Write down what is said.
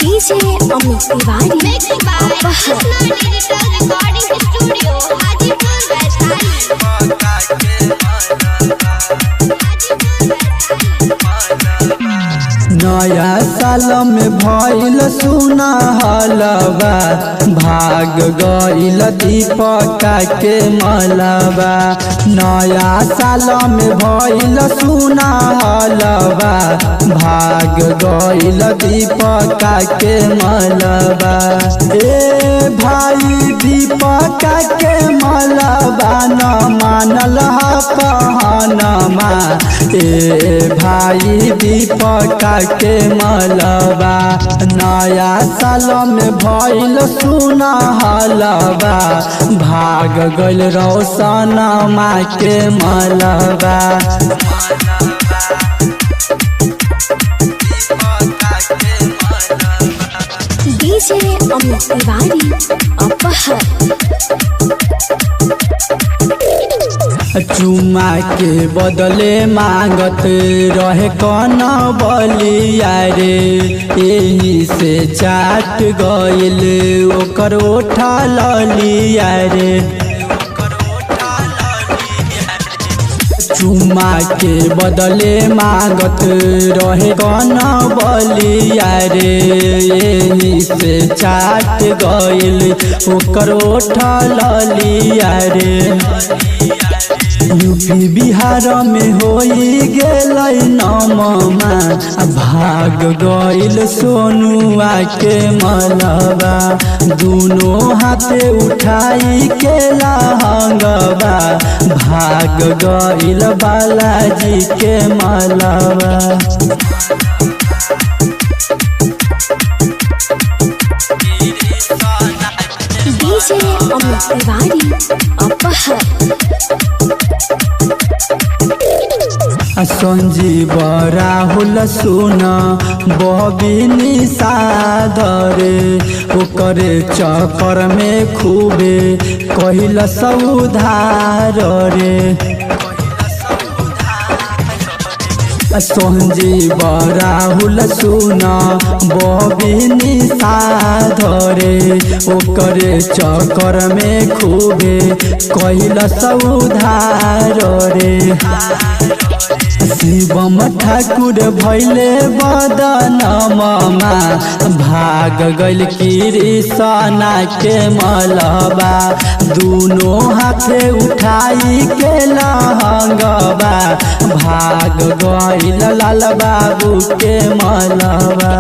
DJ Amit Tiwari recording studio Hajipur नया साल में भइल सुना हलवा भाग गइल दीपका के मलबा। नया साल में भइल सुना हलवा भाग गइल दीपका के मलबा। ए भाई दीपका के मलबा न मानल ह कहनमा। ए भाई दीपका के मलबा नया साल में भइल सुना हलवा भाग गइल रोशनमा के मलबा। डीजे अमित तिवारी अपहर चुमा के बदले मांगत रहे कौन बलिया रे। यही से चाट गइल ओकर ओठा ललिया रे। चुमा के बदले मांगत रहे कौन बलिया रे। यही से चाट गइल ओकर ओठा ललिया रे। यूपी बिहार में होई गेलै नममा भाग गइल सोनुआ के मलबा। दुनो हाथे उठाई के लहंगवा भाग गइल बालाजी के मलबा। डीजे अमित तिवारी अपहर संजीव राहुल सुना बबिनी साधरे ओकरे चक्कर में खूबे कहिल सौधार रे। संजीव राहुल सुना बबिनी साधरे ओकरे चक्कर में खूबे कहिल सौधार रे। शिवम ठाकुर भैले बदनमा भाग गइल कृष्णा के मलबा। दुनो हाथे उठाई के लहंगवा भाग गइल लाल बाबू के मलबा।